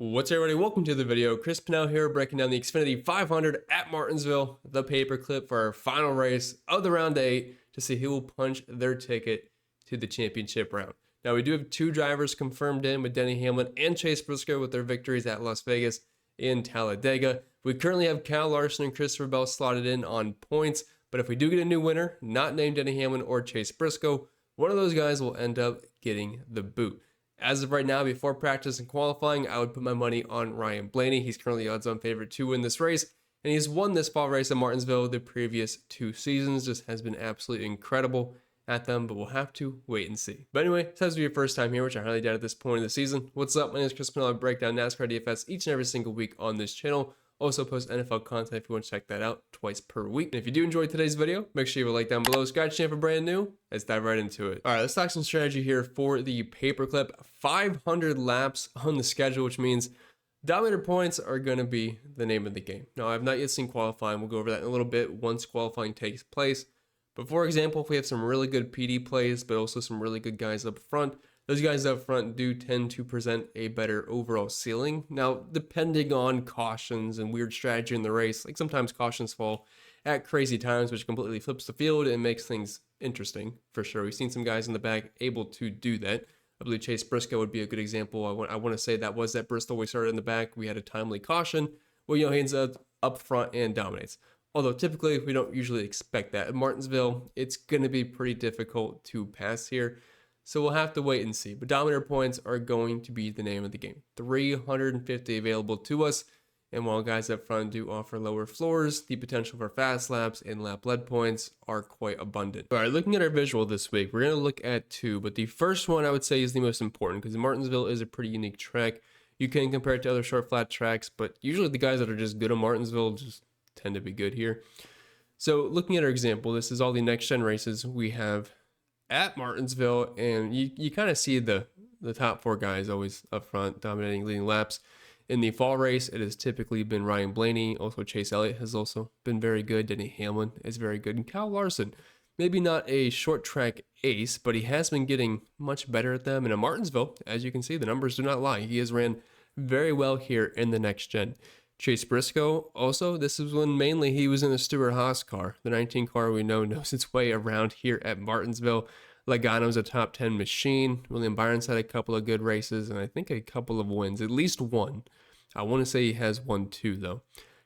What's up, everybody? Welcome to the video. Chris Pennell here, breaking down the Xfinity 500 at Martinsville, the paperclip for our final race of the round 8 to see who will punch their ticket to the championship round. Now, we do have two drivers confirmed in with Denny Hamlin and Chase Briscoe with their victories at Las Vegas and Talladega. We currently have Kyle Larson and Christopher Bell slotted in on points, but if we do get a new winner, not named Denny Hamlin or Chase Briscoe, one of those guys will end up getting the boot. As of right now, before practice and qualifying, I would put my money on Ryan Blaney. He's currently odds-on favorite to win this race, and he's won this fall race at Martinsville the previous 2 seasons. Just has been absolutely incredible at them, but we'll have to wait and see. But anyway, this has to be your first time here, which I highly doubt at this point in the season. What's up? My name is Chris Pennell. I break down NASCAR DFS each and every single week on this channel. Also post NFL content if you want to check that out twice per week. And if you do enjoy today's video, make sure you leave a like down below. Scratch channel for brand new. Let's dive right into it. All right, let's talk some strategy here for the paperclip. 500 laps on the schedule, which means dominator points are going to be the name of the game. Now, I've not yet seen qualifying. We'll go over that in a little bit once qualifying takes place. But for example, if we have some really good PD plays, but also some really good guys up front, those guys up front do tend to present a better overall ceiling. Now, depending on cautions and weird strategy in the race, like sometimes cautions fall at crazy times, which completely flips the field and makes things interesting for sure. We've seen some guys in the back able to do that. I believe Chase Briscoe would be a good example. I want to say that was at Bristol. We started in the back. We had a timely caution. Well, he ends up front and dominates. Although typically we don't usually expect that. At Martinsville, it's going to be pretty difficult to pass here. So we'll have to wait and see. But dominator points are going to be the name of the game. 350 available to us. And while guys up front do offer lower floors, the potential for fast laps and lap lead points are quite abundant. All right, looking at our visual this week, we're going to look at 2. But the first one I would say is the most important because Martinsville is a pretty unique track. You can compare it to other short flat tracks, but usually the guys that are just good at Martinsville just tend to be good here. So looking at our example, this is all the next gen races we have at Martinsville, and you kind of see the top 4 guys always up front dominating leading laps. In the fall race, it has typically been Ryan Blaney. Also, Chase Elliott has also been very good. Denny Hamlin is very good. And Kyle Larson, maybe not a short track ace, but he has been getting much better at them. And at Martinsville, as you can see, the numbers do not lie. He has ran very well here in the next gen. Chase Briscoe, also, this is when mainly he was in the Stewart-Haas car. The 19 car we know knows its way around here at Martinsville. Logano's a top 10 machine. William Byron's had a couple of good races, and I think a couple of wins, at least one. I want to say he has 1 too, though.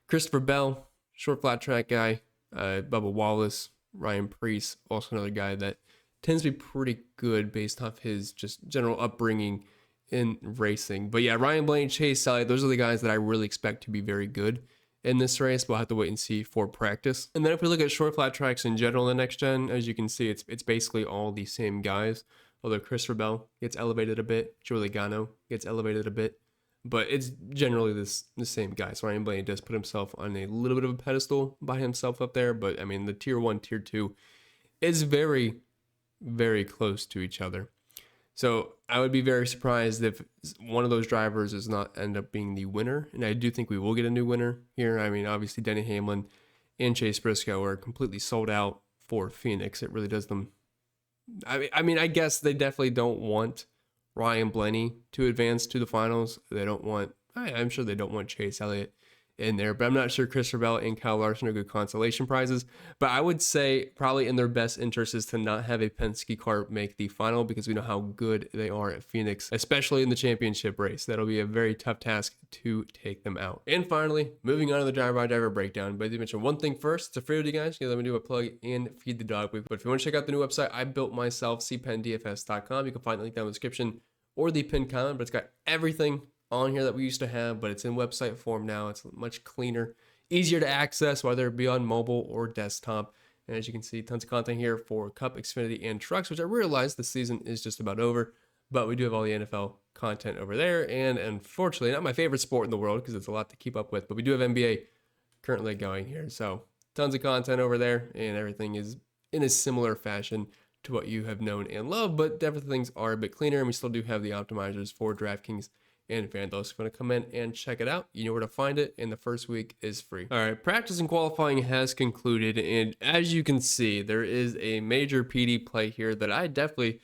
Christopher Bell, short flat track guy. Bubba Wallace, Ryan Preece, also another guy that tends to be pretty good based off his just general upbringing in racing. But yeah, Ryan Blaney, Chase Elliott, those are the guys that I really expect to be very good in this race. We'll have to wait and see for practice. And then if we look at short flat tracks in general in the next gen, as you can see, it's basically all the same guys. Although Christopher Bell gets elevated a bit, Joey Logano gets elevated a bit, but it's generally the same guys. Ryan Blaney does put himself on a little bit of a pedestal by himself up there, but I mean the tier 1, tier 2 is very, very close to each other. So I would be very surprised if one of those drivers does not end up being the winner. And I do think we will get a new winner here. I mean, obviously Denny Hamlin and Chase Briscoe are completely sold out for Phoenix. It really does them. I mean, I guess they definitely don't want Ryan Blaney to advance to the finals. They don't want, I'm sure they don't want Chase Elliott in there, but I'm not sure Christopher Bell and Kyle Larson are good consolation prizes. But I would say probably in their best interest is to not have a Penske car make the final because we know how good they are at Phoenix, especially in the championship race. That'll be a very tough task to take them out. And finally, moving on to the driver-by-driver breakdown. But I did mention one thing first. It's a free video, guys. Let me do a plug and feed the dog. But if you want to check out the new website I built myself, cpenndfs.com, you can find the link down in the description or the pinned comment, but it's got everything on here that we used to have, but it's in website form now. It's much cleaner, easier to access, whether it be on mobile or desktop. And as you can see, tons of content here for Cup, Xfinity, and Trucks, which I realize the season is just about over, but we do have all the NFL content over there. And unfortunately, not my favorite sport in the world because it's a lot to keep up with, but we do have NBA currently going here. So tons of content over there, and everything is in a similar fashion to what you have known and loved, but definitely things are a bit cleaner, and we still do have the optimizers for DraftKings and FanDuel. If you want to come in and check it out, you know where to find it, and the first week is free. All right, practice and qualifying has concluded, and as you can see, there is a major PD play here that I definitely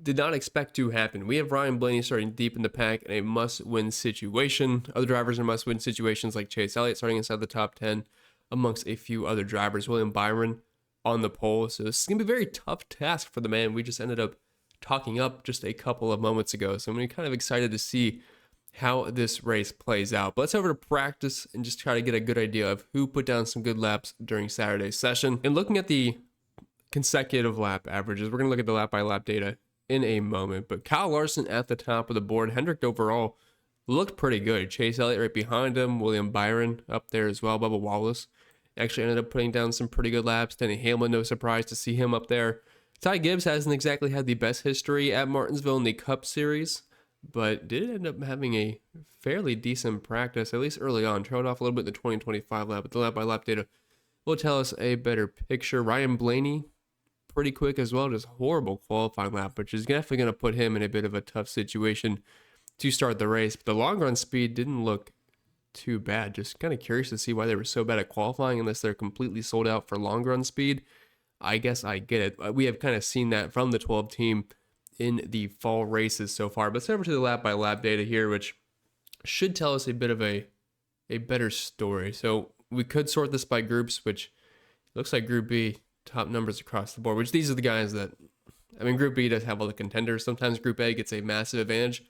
did not expect to happen. We have Ryan Blaney starting deep in the pack in a must-win situation. Other drivers in must-win situations like Chase Elliott starting inside the top 10 amongst a few other drivers. William Byron on the pole. So this is going to be a very tough task for the man we just ended up talking up just a couple of moments ago. So I'm kind of excited to see how this race plays out. But let's head over to practice and just try to get a good idea of who put down some good laps during Saturday's session. And looking at the consecutive lap averages, we're going to look at the lap by lap data in a moment. But Kyle Larson at the top of the board. Hendrick overall looked pretty good. Chase Elliott right behind him. William Byron up there as well. Bubba Wallace actually ended up putting down some pretty good laps. Denny Hamlin, no surprise to see him up there. Ty Gibbs hasn't exactly had the best history at Martinsville in the Cup Series, but did end up having a fairly decent practice, at least early on. Trailed off a little bit in the 2025 lap, but the lap by lap data will tell us a better picture. Ryan Blaney, pretty quick as well, just horrible qualifying lap, which is definitely going to put him in a bit of a tough situation to start the race. But the long run speed didn't look too bad. Just kind of curious to see why they were so bad at qualifying unless they're completely sold out for long run speed. I guess I get it. We have kind of seen that from the 12 team in the fall races so far. But let's head over to the lap by lap data here, which should tell us a bit of a better story. So we could sort this by groups, which looks like Group B, top numbers across the board, which these are the guys that, I mean, Group B does have all the contenders. Sometimes Group A gets a massive advantage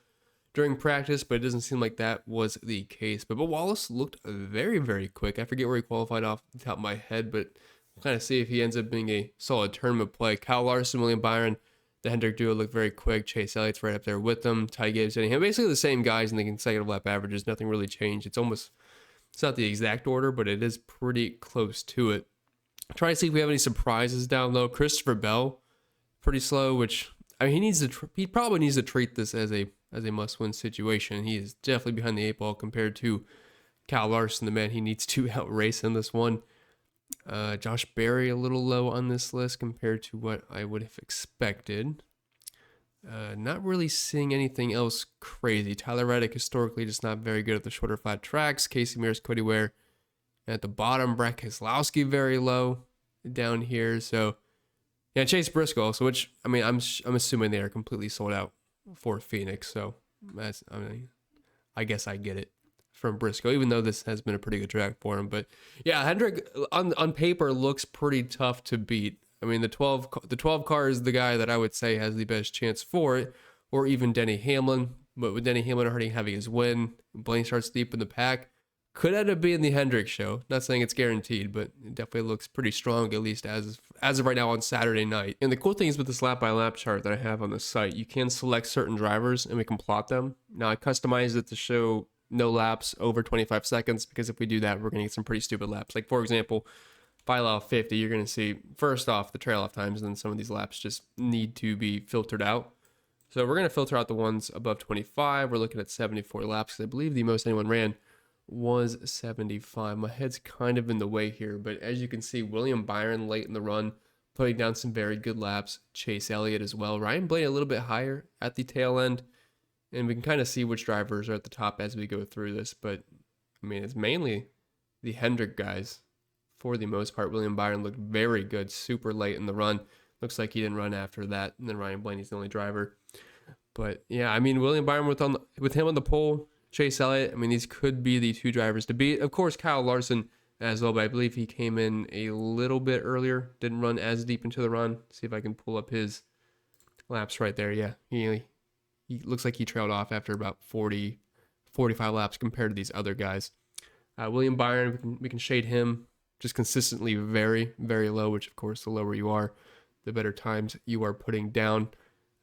during practice, but it doesn't seem like that was the case. But Wallace looked very, very quick. I forget where he qualified off the top of my head, but we'll kind of see if he ends up being a solid tournament play. Kyle Larson, William Byron, the Hendrick duo looked very quick. Chase Elliott's right up there with them. Ty Gibbs, Denny Hamlin, basically the same guys in the consecutive lap averages. Nothing really changed. It's not the exact order, but it is pretty close to it. Try to see if we have any surprises down low. Christopher Bell, pretty slow, which, I mean, he probably needs to treat this as a must-win situation. He is definitely behind the 8 ball compared to Kyle Larson, the man he needs to outrace in this one. Josh Berry a little low on this list compared to what I would have expected. Not really seeing anything else crazy. Tyler Reddick historically just not very good at the shorter flat tracks. Casey Mears, Cody Ware at the bottom. Brett Keselowski very low down here. So yeah, Chase Briscoe also, which, I mean, I'm assuming they are completely sold out for Phoenix. So I guess I get it from Briscoe, even though this has been a pretty good track for him. But yeah, Hendrick on paper looks pretty tough to beat. I mean, the 12 car is the guy that I would say has the best chance for it, or even Denny Hamlin. But with Denny Hamlin already having his win, Blaine starts deep in the pack, could end up being the Hendrick show. Not saying it's guaranteed, but it definitely looks pretty strong, at least as of right now on Saturday night. And the cool thing is with this lap by lap chart that I have on the site, you can select certain drivers and we can plot them. Now I customized it to show no laps over 25 seconds, because if we do that, we're going to get some pretty stupid laps. Like, for example, if I allow 50, you're going to see, first off, the trail off times, and then some of these laps just need to be filtered out. So we're going to filter out the ones above 25. We're looking at 74 laps, because I believe the most anyone ran was 75. My head's kind of in the way here, but as you can see, William Byron late in the run, putting down some very good laps. Chase Elliott as well. Ryan Blaney a little bit higher at the tail end. And we can kind of see which drivers are at the top as we go through this. But, I mean, it's mainly the Hendrick guys for the most part. William Byron looked very good, super late in the run. Looks like he didn't run after that. And then Ryan Blaney's the only driver. But, yeah, I mean, William Byron with him on the pole, Chase Elliott, I mean, these could be the two drivers to beat. Of course, Kyle Larson as well, but I believe he came in a little bit earlier. Didn't run as deep into the run. See if I can pull up his laps right there. Yeah, he looks like he trailed off after about 40, 45 laps compared to these other guys. William Byron, we can shade him just consistently very, very low, which, of course, the lower you are, the better times you are putting down.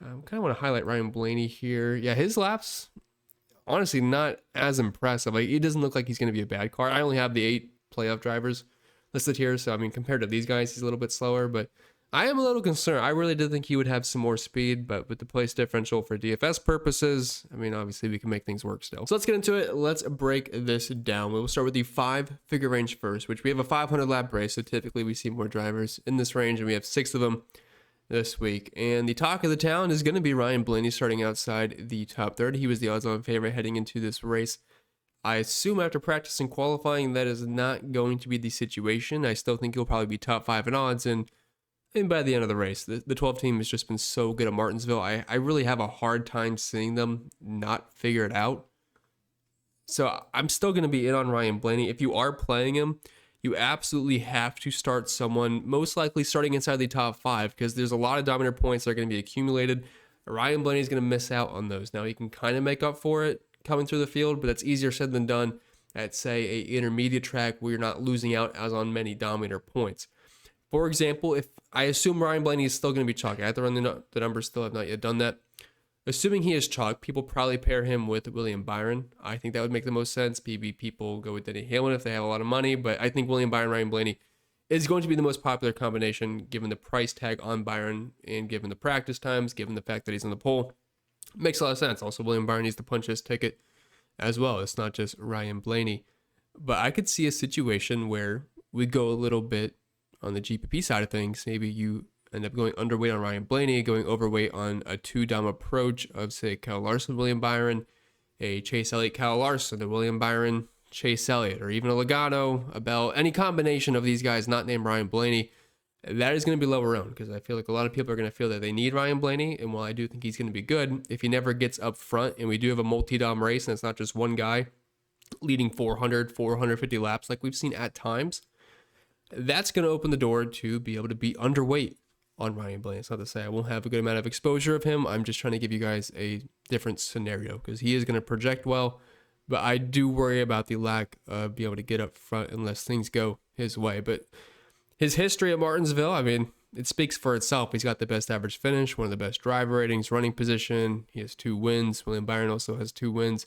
I kind of want to highlight Ryan Blaney here. Yeah, his laps, honestly, not as impressive. Like, it doesn't look like he's going to be a bad car. I only have the 8 playoff drivers listed here, so, I mean, compared to these guys, he's a little bit slower, but I am a little concerned. I really did think he would have some more speed, but with the place differential for DFS purposes, I mean, obviously we can make things work still. So let's get into it. Let's break this down. We'll start with the 5-figure range first, which we have a 500 lap race. So typically we see more drivers in this range, and we have 6 of them this week. And the talk of the town is going to be Ryan Blaney starting outside the top 30. He was the odds-on favorite heading into this race. I assume after practice and qualifying, that is not going to be the situation. I still think he'll probably be top 5 in odds, and And by the end of the race, the 12 team has just been so good at Martinsville. I really have a hard time seeing them not figure it out. So I'm still going to be in on Ryan Blaney. If you are playing him, you absolutely have to start someone, most likely starting inside the top 5, because there's a lot of dominator points that are going to be accumulated. Ryan Blaney is going to miss out on those. Now, he can kind of make up for it coming through the field, but that's easier said than done at, say, an intermediate track where you're not losing out as on many dominator points. For example, if I assume Ryan Blaney is still going to be chalk, I have to run the numbers still, have not yet done that. Assuming he is chalk, people probably pair him with William Byron. I think that would make the most sense. Maybe people go with Denny Hamlin if they have a lot of money, but I think William Byron, Ryan Blaney is going to be the most popular combination given the price tag on Byron and given the practice times, given the fact that he's on the pole. Makes a lot of sense. Also, William Byron needs to punch his ticket as well. It's not just Ryan Blaney. But I could see a situation where we go a little bit on the GPP side of things. Maybe you end up going underweight on Ryan Blaney, going overweight on a 2-dom approach of, say, Kyle Larson, William Byron, a Chase Elliott, Kyle Larson, a William Byron, Chase Elliott, or even a Logano, a Bell, any combination of these guys not named Ryan Blaney. That is going to be lower owned because I feel like a lot of people are going to feel that they need Ryan Blaney. And while I do think he's going to be good, if he never gets up front and we do have a multi-dom race and it's not just one guy leading 400, 450 laps like we've seen at times, that's going to open the door to be able to be underweight on Ryan Blaney. It's not to say I won't have a good amount of exposure of him. I'm just trying to give you guys a different scenario because he is going to project well, but I do worry about the lack of being able to get up front unless things go his way. But his history at Martinsville, I mean, it speaks for itself. He's got the best average finish, one of the best driver ratings, running position. He has 2 wins. William Byron also has 2 wins,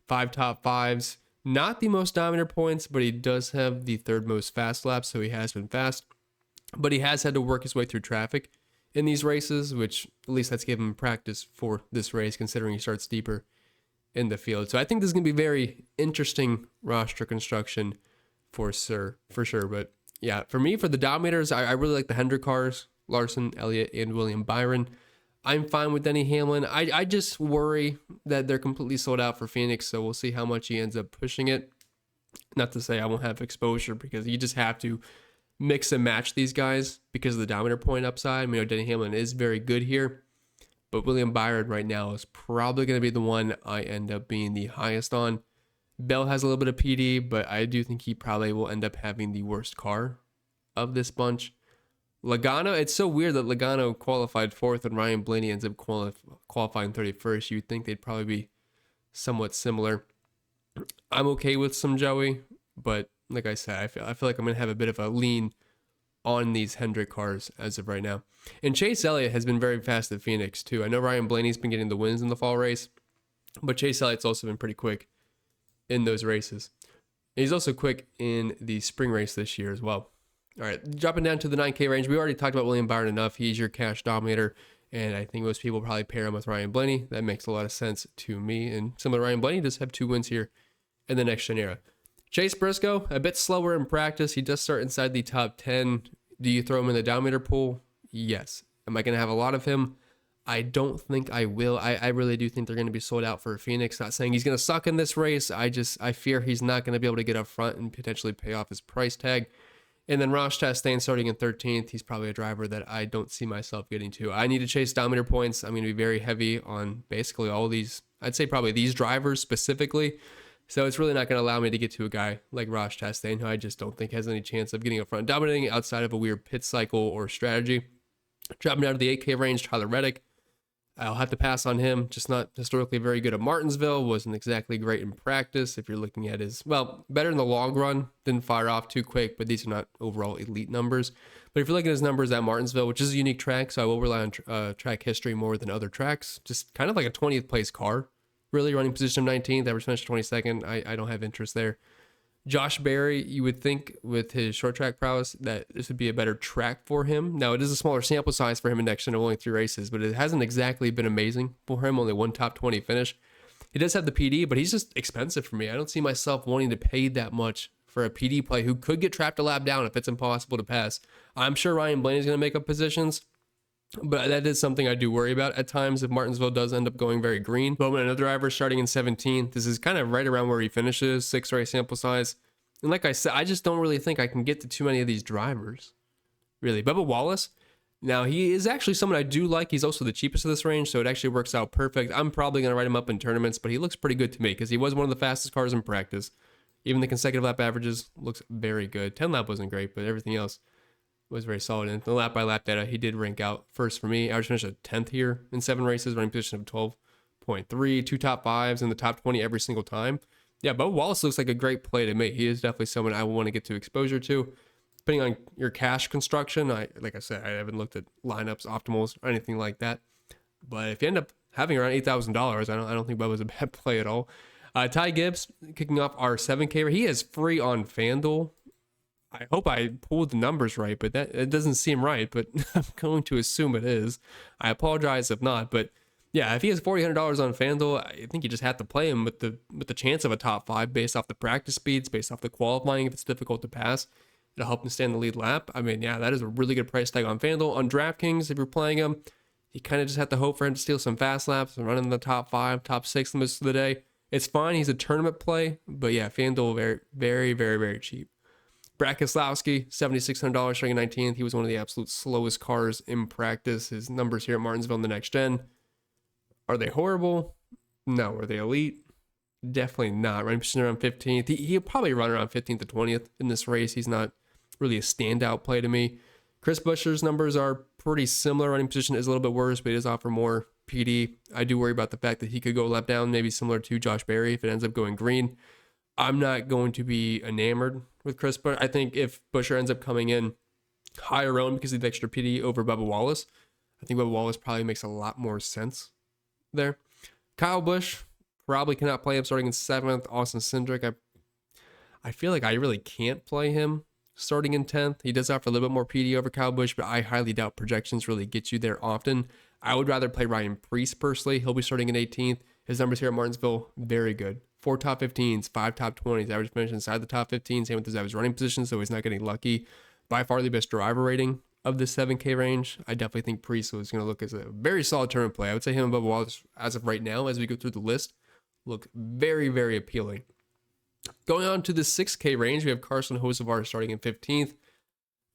5 top 5s. Not the most dominator points, but he does have the 3rd most fast laps, so he has been fast. But he has had to work his way through traffic in these races, which at least that's given him practice for this race, considering he starts deeper in the field. So I think this is going to be very interesting roster construction for sure. But yeah, for me, for the dominators, I really like the Hendrick cars, Larson, Elliott, and William Byron. I'm fine with Denny Hamlin. I just worry that they're completely sold out for Phoenix, so we'll see how much he ends up pushing it. Not to say I won't have exposure, because you just have to mix and match these guys because of the dominator point upside. We know Denny Hamlin is very good here, but William Byron right now is probably going to be the one I end up being the highest on. Bell has a little bit of PD, but I do think he probably will end up having the worst car of this bunch. Logano, it's so weird that Logano qualified 4th and Ryan Blaney ends up qualifying 31st. You'd think they'd probably be somewhat similar. I'm okay with some Joey, but like I said, I feel like I'm going to have a bit of a lean on these Hendrick cars as of right now. And Chase Elliott has been very fast at Phoenix too. I know Ryan Blaney's been getting the wins in the fall race, but Chase Elliott's also been pretty quick in those races. And he's also quick in the spring race this year as well. All right, dropping down to the 9K range. We already talked about William Byron enough. He's your cash dominator, and I think most people probably pair him with Ryan Blaney. That makes a lot of sense to me. And similar to Ryan Blaney, does have 2 wins here in the next gen era. Chase Briscoe, a bit slower in practice. He does start inside the top 10. Do you throw him in the dominator pool? Yes. Am I going to have a lot of him? I don't think I will. I really do think they're going to be sold out for Phoenix. Not saying he's going to suck in this race. I fear he's not going to be able to get up front and potentially pay off his price tag. And then Ross Chastain starting in 13th. He's probably a driver that I don't see myself getting to. I need to chase dominator points. I'm going to be very heavy on basically all these. I'd say probably these drivers specifically. So it's really not going to allow me to get to a guy like Ross Chastain, who I just don't think has any chance of getting up front dominating outside of a weird pit cycle or strategy. Dropping down to the 8K range, Tyler Reddick. I'll have to pass on him. Just not historically very good at Martinsville. Wasn't exactly great in practice. If you're looking at his, well, better in the long run. Didn't fire off too quick, but these are not overall elite numbers. But if you're looking at his numbers at Martinsville, which is a unique track, so I will rely on track history more than other tracks. Just kind of like a 20th place car. Really running position of 19th, average finish 22nd. I don't have interest there. Josh Berry, you would think with his short track prowess that this would be a better track for him. Now, it is a smaller sample size for him in next gen of only 3 races, but it hasn't exactly been amazing for him. Only 1 top 20 finish. He does have the PD, but he's just expensive for me. I don't see myself wanting to pay that much for a PD play who could get trapped a lap down if it's impossible to pass. I'm sure Ryan Blaney is going to make up positions, but that is something I do worry about at times if Martinsville does end up going very green. Bowman, another driver starting in 17th. This is kind of right around where he finishes, 6 race sample size. And like I said, I just don't really think I can get to too many of these drivers. Really. Bubba Wallace, Now, he is actually someone I do like. He's also the cheapest of this range, so it actually works out perfect. I'm probably going to write him up in tournaments, but he looks pretty good to me because he was one of the fastest cars in practice. Even the consecutive lap averages looks very good. 10 lap wasn't great, but everything else was very solid. And the lap by lap data, he did rank out first for me. I was finished at 10th here in 7 races, running position of 12.3, 2 top 5s in the top 20 every single time. Yeah, Bubba Wallace looks like a great play to me. He is definitely someone I want to get to exposure to. Depending on your cash construction, like I said, I haven't looked at lineups, optimals, or anything like that. But if you end up having around $8,000, I don't think Bubba's a bad play at all. Ty Gibbs kicking off our 7K. He is free on FanDuel. I hope I pulled the numbers right, but it doesn't seem right. But I'm going to assume it is. I apologize if not. But yeah, if he has $4,800 on FanDuel, I think you just have to play him with the chance of a top 5 based off the practice speeds, based off the qualifying if it's difficult to pass. It'll help him stay in the lead lap. I mean, yeah, that is a really good price tag on FanDuel. On DraftKings, if you're playing him, you kind of just have to hope for him to steal some fast laps and run in the top 5, top 6 most of the day. It's fine. He's a tournament play. But yeah, FanDuel, very, very, very, very cheap. Brad Keselowski, $7,600 starting 19th. He was one of the absolute slowest cars in practice. His numbers here at Martinsville in the next gen. Are they horrible? No. Are they elite? Definitely not. Running position around 15th. He'll probably run around 15th to 20th in this race. He's not really a standout play to me. Chris Buescher's numbers are pretty similar. Running position is a little bit worse, but he does offer more PD. I do worry about the fact that he could go a lap down, maybe similar to Josh Berry if it ends up going green. I'm not going to be enamored with Chris Buescher. I think if Buescher ends up coming in higher owned because of the extra PD over Bubba Wallace, I think Bubba Wallace probably makes a lot more sense there. Kyle Busch probably cannot play him starting in 7th. Austin Cindric, I feel like I really can't play him starting in 10th. He does offer a little bit more PD over Kyle Busch, but I highly doubt projections really get you there often. I would rather play Ryan Preece personally. He'll be starting in 18th. His numbers here at Martinsville, very good. 4 top 15s, 5 top 20s, average finish inside the top 15, same with his average running position, so he's not getting lucky. By far the best driver rating of the 7K range. I definitely think Preece was going to look as a very solid tournament play. I would say him above Wallace as of right now, as we go through the list, look very, very appealing. Going on to the 6K range, we have Carson Hocevar starting in 15th.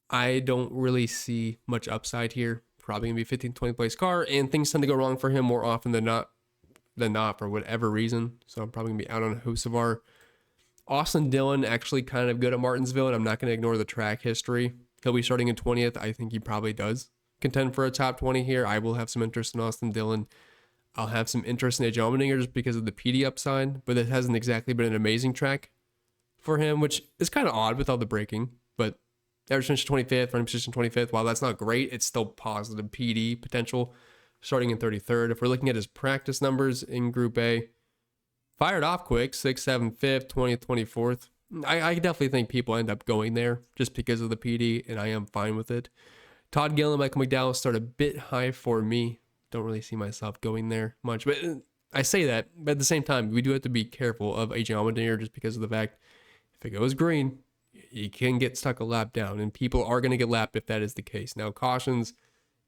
I don't really see much upside here. Probably going to be 15th, 20th place car, and things tend to go wrong for him more often than not for whatever reason. So I'm probably going to be out on Hocevar. Austin Dillon, actually kind of good at Martinsville, and I'm not going to ignore the track history. He'll be starting in 20th. I think he probably does contend for a top 20 here. I will have some interest in Austin Dillon. I'll have some interest in AJ Allmendinger just because of the PD upside, but it hasn't exactly been an amazing track for him, which is kind of odd with all the braking, but average finish 25th, running position 25th. While that's not great, it's still positive PD potential starting in 33rd. If we're looking at his practice numbers in Group A, fired off quick, 6th, 7th, 5th, 20th, 24th. I definitely think people end up going there just because of the PD, and I am fine with it. Todd Gilliland, Michael McDowell start a bit high for me. Don't really see myself going there much, but I say that, but at the same time, we do have to be careful of AJ Allmendinger just because of the fact if it goes green, you can get stuck a lap down, and people are going to get lapped if that is the case. Now, cautions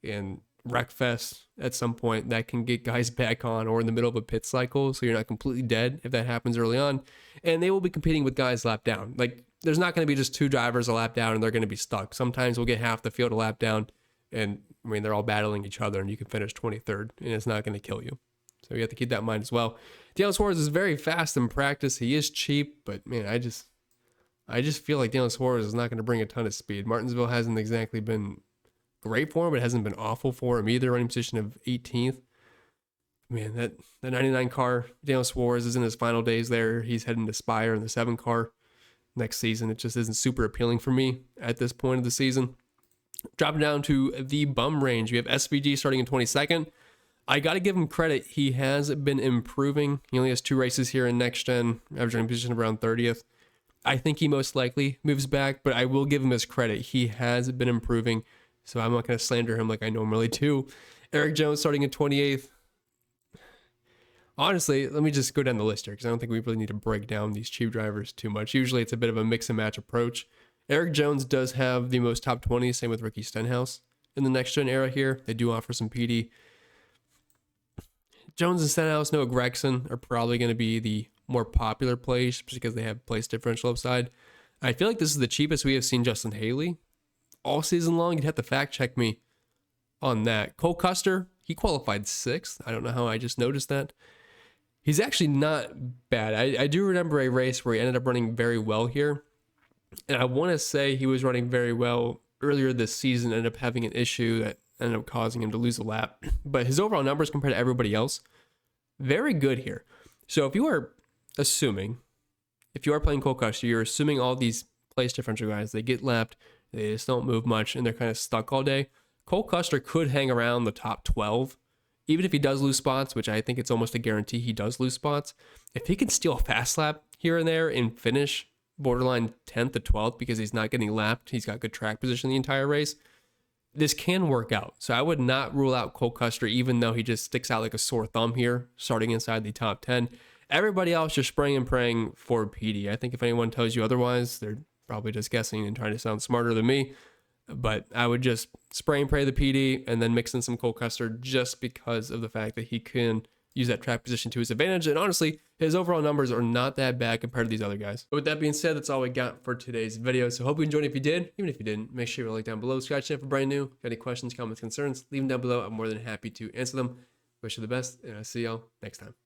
and wreckfest at some point that can get guys back on or in the middle of a pit cycle, so you're not completely dead if that happens early on, and they will be competing with guys lap down. Like, there's not going to be just 2 drivers a lap down and they're going to be stuck. Sometimes we'll get half the field a lap down, and I mean, they're all battling each other, and you can finish 23rd, and it's not going to kill you. So you have to keep that in mind as well. Daniel Suarez is very fast in practice. He is cheap, but man, I just feel like Daniel Suarez is not going to bring a ton of speed. Martinsville hasn't exactly been great for him, but it hasn't been awful for him either. Running position of 18th. Man, that 99 car, Daniel Suarez is in his final days there. He's heading to Spire in the 7 car next season. It just isn't super appealing for me at this point of the season. Dropping down to the bum range, we have SVG starting in 22nd. I got to give him credit. He has been improving. He only has 2 races here in next gen, averaging position of around 30th. I think he most likely moves back, but I will give him his credit. He has been improving, so I'm not going to slander him like I normally do. Eric Jones starting in 28th. Honestly, let me just go down the list here because I don't think we really need to break down these cheap drivers too much. Usually it's a bit of a mix and match approach. Eric Jones does have the most top 20, same with Ricky Stenhouse in the next gen era here. They do offer some PD. Jones and Stenhouse, Noah Gragson are probably going to be the more popular plays just because they have place differential upside. I feel like this is the cheapest we have seen Justin Haley all season long. You'd have to fact check me on that. Cole Custer, he qualified 6th. I don't know how I just noticed that. He's actually not bad. I do remember a race where he ended up running very well here. And I want to say he was running very well earlier this season, ended up having an issue that ended up causing him to lose a lap. But his overall numbers compared to everybody else, very good here. So if you are assuming, if you are playing Cole Custer, you're assuming all these place differential guys, they get lapped, they just don't move much, and they're kind of stuck all day. Cole Custer could hang around the top 12. Even if he does lose spots, which I think it's almost a guarantee he does lose spots, if he can steal a fast lap here and there and finish borderline 10th to 12th because he's not getting lapped, he's got good track position the entire race, this can work out. So I would not rule out Cole Custer, even though he just sticks out like a sore thumb here, starting inside the top 10. Everybody else just spraying and praying for PD. I think if anyone tells you otherwise, they're probably just guessing and trying to sound smarter than me. But I would just spray and pray the PD and then mix in some Cole Custer just because of the fact that he can use that track position to his advantage. And honestly, his overall numbers are not that bad compared to these other guys. But with that being said, that's all we got for today's video. So hope you enjoyed. If you did, even if you didn't, make sure you like down below. Subscribe if you're brand new. If you have any questions, comments, concerns, leave them down below. I'm more than happy to answer them. Wish you the best, and I'll see y'all next time.